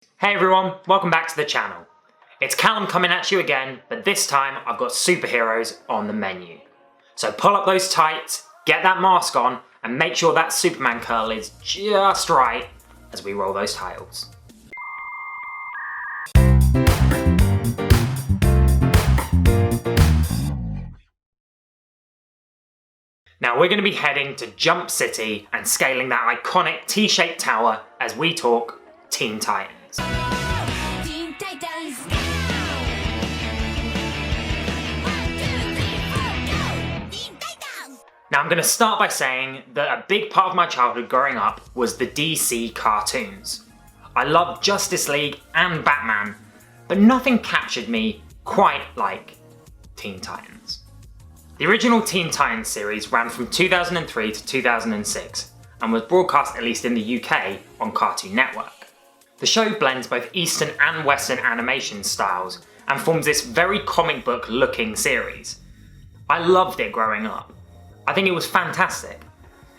Hey everyone, welcome back to the channel. It's Callum coming at you again, but this time I've got superheroes on the menu. So pull up those tights, get that mask on, and make sure that Superman curl is just right as we roll those titles. Now we're going to be heading to Jump City and scaling that iconic T-shaped tower as we talk Teen Titans. Now I'm going to start by saying that a big part of my childhood growing up was the DC cartoons. I loved Justice League and Batman, but nothing captured me quite like Teen Titans. The original Teen Titans series ran from 2003 to 2006 and was broadcast, at least in the UK, on Cartoon Network. The show blends both Eastern and Western animation styles and forms this very comic book looking series. I loved it growing up. I think it was fantastic.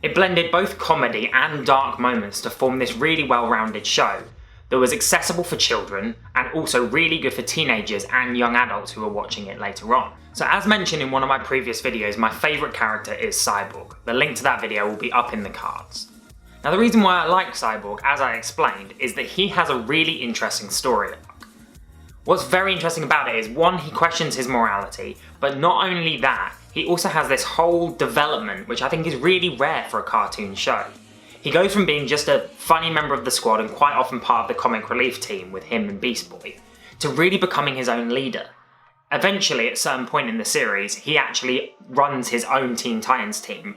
It blended both comedy and dark moments to form this really well-rounded show that was accessible for children and also really good for teenagers and young adults who were watching it later on. So as mentioned in one of my previous videos, my favourite character is Cyborg. The link to that video will be up in the cards. Now the reason why I like Cyborg, as I explained, is that he has a really interesting story arc. What's very interesting about it is, one, he questions his morality, but not only that, he also has this whole development which I think is really rare for a cartoon show. He goes from being just a funny member of the squad and quite often part of the comic relief team with him and Beast Boy, to really becoming his own leader. Eventually, at a certain point in the series, he actually runs his own Teen Titans team.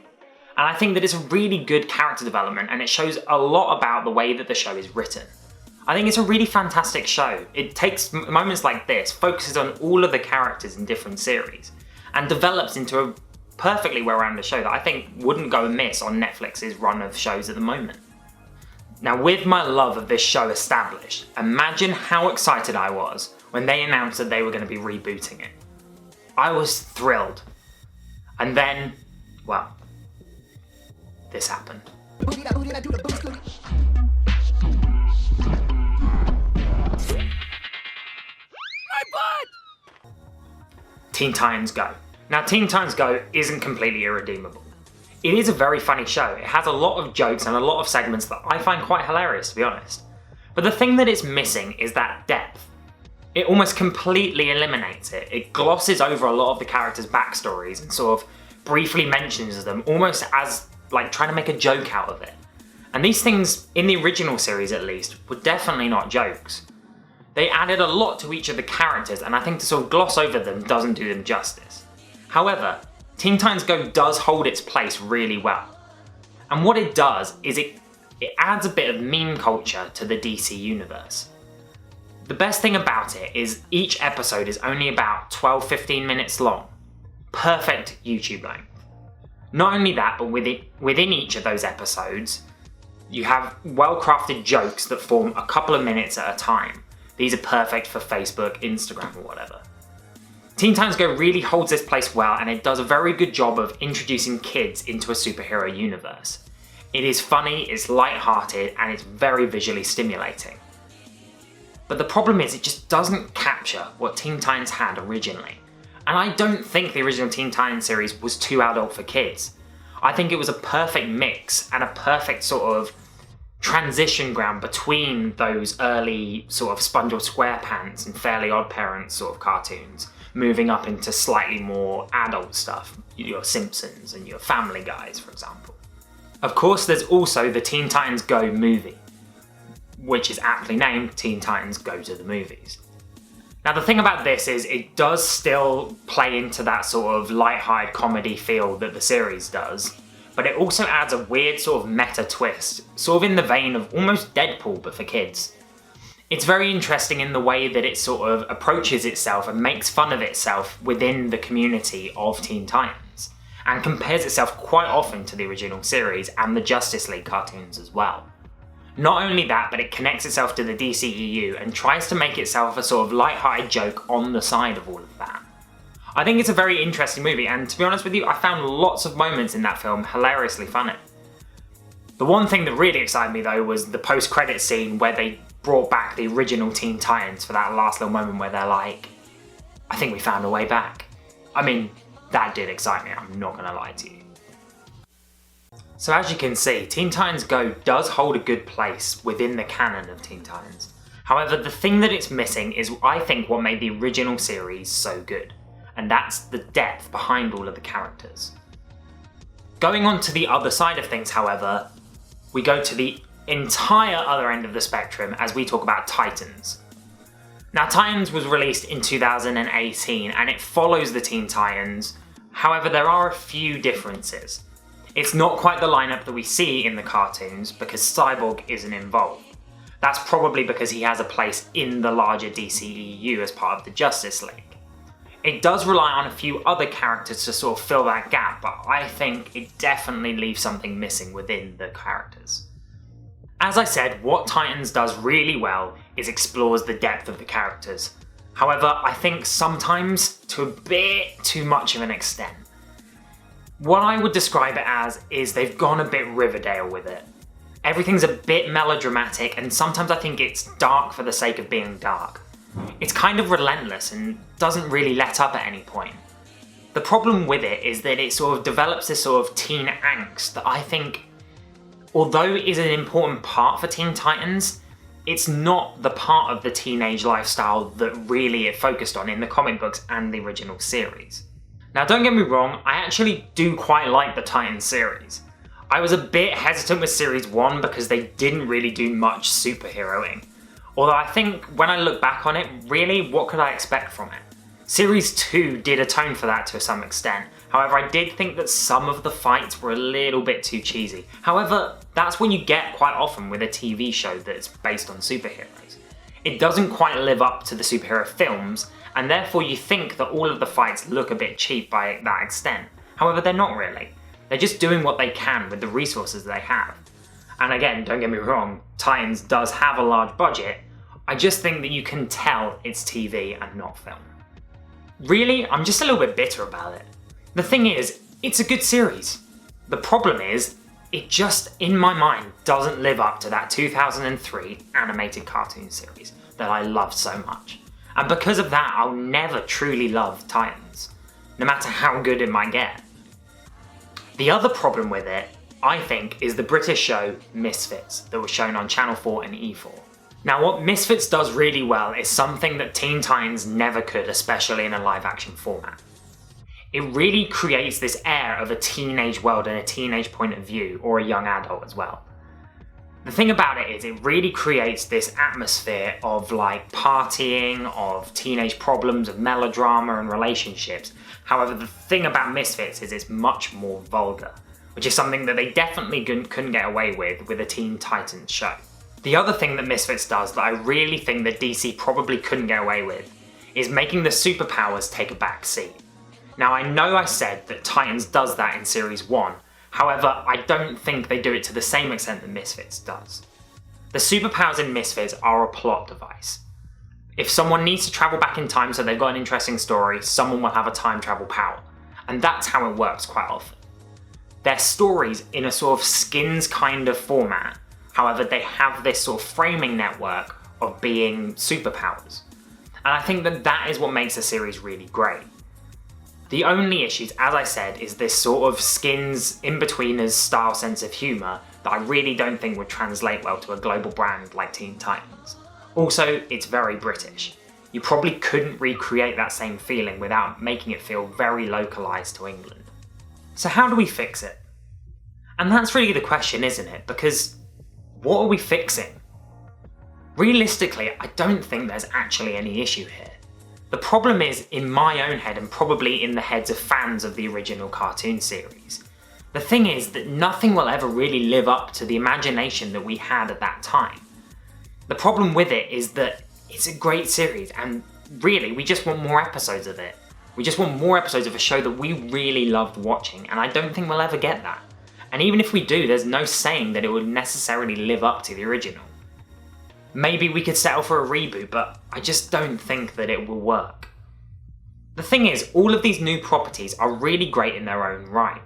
And I think that it's a really good character development and it shows a lot about the way that the show is written. I think it's a really fantastic show. It takes moments like this, focuses on all of the characters in different series, and develops into a perfectly well-rounded show that I think wouldn't go amiss on Netflix's run of shows at the moment. Now with my love of this show established, imagine how excited I was when they announced that they were going to be rebooting it. I was thrilled. And then, well, this happened. Teen Titans Go. Now Teen Titans Go isn't completely irredeemable. It is a very funny show. It has a lot of jokes and a lot of segments that I find quite hilarious, to be honest. But the thing that it's missing is that depth. It almost completely eliminates it. It glosses over a lot of the characters' backstories and sort of briefly mentions them, almost as like trying to make a joke out of it. And these things, in the original series at least, were definitely not jokes. They added a lot to each of the characters, and I think to sort of gloss over them doesn't do them justice. However, Teen Titans Go does hold its place really well. And what it does is it adds a bit of meme culture to the DC universe. The best thing about it is each episode is only about 12-15 minutes long. Perfect YouTube length. Not only that, but within each of those episodes, you have well-crafted jokes that form a couple of minutes at a time. These are perfect for Facebook, Instagram, or whatever. Teen Titans Go really holds this place well, and it does a very good job of introducing kids into a superhero universe. It is funny, it's light-hearted, and it's very visually stimulating. But the problem is it just doesn't capture what Teen Titans had originally. And I don't think the original Teen Titans series was too adult for kids. I think it was a perfect mix and a perfect sort of transition ground between those early sort of SpongeBob SquarePants and Fairly OddParents sort of cartoons, moving up into slightly more adult stuff, your Simpsons and your Family Guys, for example. Of course, there's also the Teen Titans Go movie, which is aptly named Teen Titans Go to the Movies. Now the thing about this is it does still play into that sort of light-hearted comedy feel that the series does, but it also adds a weird sort of meta twist, sort of in the vein of almost Deadpool but for kids. It's very interesting in the way that it sort of approaches itself and makes fun of itself within the community of Teen Titans, and compares itself quite often to the original series and the Justice League cartoons as well. Not only that, but it connects itself to the DCEU and tries to make itself a sort of light-hearted joke on the side of all of that. I think it's a very interesting movie, and to be honest with you, I found lots of moments in that film hilariously funny. The one thing that really excited me though was the post-credits scene where they brought back the original Teen Titans for that last little moment where they're like, I think we found a way back. I mean, that did excite me, I'm not gonna lie to you. So as you can see, Teen Titans Go does hold a good place within the canon of Teen Titans. However, the thing that it's missing is, I think, what made the original series so good, and that's the depth behind all of the characters. Going on to the other side of things, however, we go to the entire other end of the spectrum as we talk about Titans. Now, Titans was released in 2018 and it follows the Teen Titans, however there are a few differences. It's not quite the lineup that we see in the cartoons because Cyborg isn't involved. That's probably because he has a place in the larger DCEU as part of the Justice League. It does rely on a few other characters to sort of fill that gap, but I think it definitely leaves something missing within the characters. As I said, what Titans does really well is explores the depth of the characters. However, I think sometimes to a bit too much of an extent. What I would describe it as is they've gone a bit Riverdale with it. Everything's a bit melodramatic and sometimes I think it's dark for the sake of being dark. It's kind of relentless and doesn't really let up at any point. The problem with it is that it sort of develops this sort of teen angst that I think, although it is an important part for Teen Titans, it's not the part of the teenage lifestyle that really it focused on in the comic books and the original series. Now don't get me wrong, I actually do quite like the Titans series. I was a bit hesitant with Series 1 because they didn't really do much superheroing. Although I think when I look back on it, really, what could I expect from it? Series 2 did atone for that to some extent. However, I did think that some of the fights were a little bit too cheesy. However, that's what you get quite often with a TV show that's based on superheroes. It doesn't quite live up to the superhero films, and therefore you think that all of the fights look a bit cheap by that extent. However, they're not really. They're just doing what they can with the resources they have. And again, don't get me wrong, Titans does have a large budget. I just think that you can tell it's TV and not film. Really, I'm just a little bit bitter about it. The thing is, it's a good series. The problem is, it just, in my mind, doesn't live up to that 2003 animated cartoon series that I loved so much. And because of that, I'll never truly love Titans, no matter how good it might get. The other problem with it, I think, is the British show Misfits that was shown on Channel 4 and E4. Now what Misfits does really well is something that Teen Titans never could, especially in a live action format. It really creates this air of a teenage world and a teenage point of view, or a young adult as well. The thing about it is it really creates this atmosphere of like partying, of teenage problems, of melodrama and relationships. However, the thing about Misfits is it's much more vulgar, which is something that they definitely couldn't get away with a Teen Titans show. The other thing that Misfits does that I really think that DC probably couldn't get away with is making the superpowers take a back seat. Now I know I said that Titans does that in Series 1, however I don't think they do it to the same extent that Misfits does. The superpowers in Misfits are a plot device. If someone needs to travel back in time so they've got an interesting story, someone will have a time travel power, and that's how it works quite often. They're stories in a sort of skins kind of format. However, they have this sort of framing network of being superpowers. And I think that that is what makes the series really great. The only issues, as I said, is this sort of skins in-betweeners style sense of humour that I really don't think would translate well to a global brand like Teen Titans. Also, it's very British. You probably couldn't recreate that same feeling without making it feel very localised to England. So how do we fix it? And that's really the question, isn't it? Because what are we fixing? Realistically, I don't think there's actually any issue here. The problem is in my own head and probably in the heads of fans of the original cartoon series. The thing is that nothing will ever really live up to the imagination that we had at that time. The problem with it is that it's a great series and really we just want more episodes of it. We just want more episodes of a show that we really loved watching and I don't think we'll ever get that. And even if we do, there's no saying that it would necessarily live up to the original. Maybe we could settle for a reboot, but I just don't think that it will work. The thing is, all of these new properties are really great in their own right.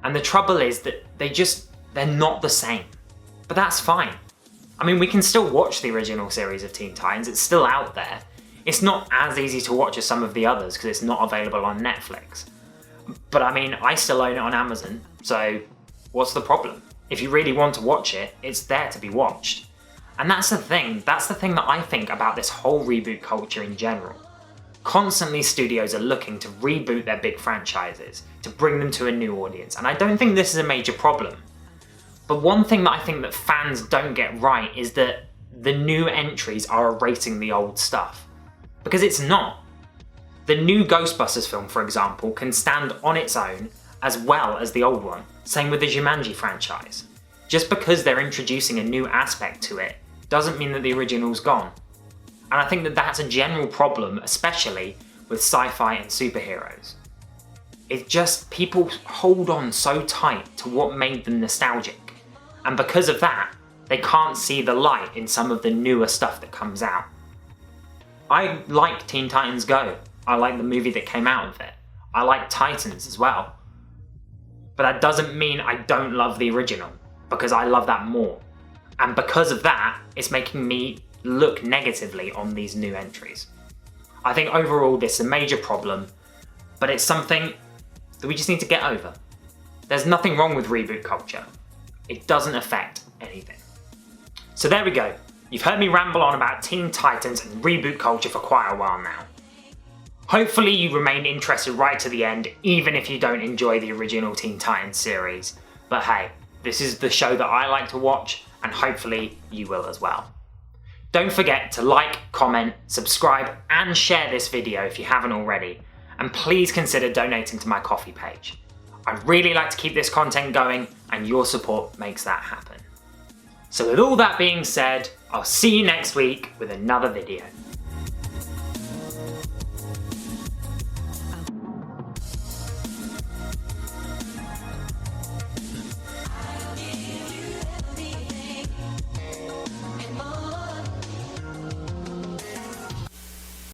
And the trouble is that they're not the same. But that's fine. I mean, we can still watch the original series of Teen Titans, it's still out there. It's not as easy to watch as some of the others because it's not available on Netflix. But I mean, I still own it on Amazon, so what's the problem? If you really want to watch it, it's there to be watched. And that's the thing that I think about this whole reboot culture in general. Constantly studios are looking to reboot their big franchises, to bring them to a new audience, and I don't think this is a major problem. But one thing that I think that fans don't get right is that the new entries are erasing the old stuff. Because it's not. The new Ghostbusters film, for example, can stand on its own as well as the old one. Same with the Jumanji franchise. Just because they're introducing a new aspect to it doesn't mean that the original's gone. And I think that that's a general problem, especially with sci-fi and superheroes. It's just people hold on so tight to what made them nostalgic. And because of that, they can't see the light in some of the newer stuff that comes out. I like Teen Titans Go. I like the movie that came out of it. I like Titans as well. But that doesn't mean I don't love the original, because I love that more. And because of that, it's making me look negatively on these new entries. I think overall this is a major problem, but it's something that we just need to get over. There's nothing wrong with reboot culture. It doesn't affect anything. So there we go. You've heard me ramble on about Teen Titans and reboot culture for quite a while now. Hopefully you remain interested right to the end, even if you don't enjoy the original Teen Titans series. But hey, this is the show that I like to watch, and hopefully you will as well. Don't forget to like, comment, subscribe, and share this video if you haven't already. And please consider donating to my Ko-fi page. I'd really like to keep this content going, and your support makes that happen. So with all that being said, I'll see you next week with another video.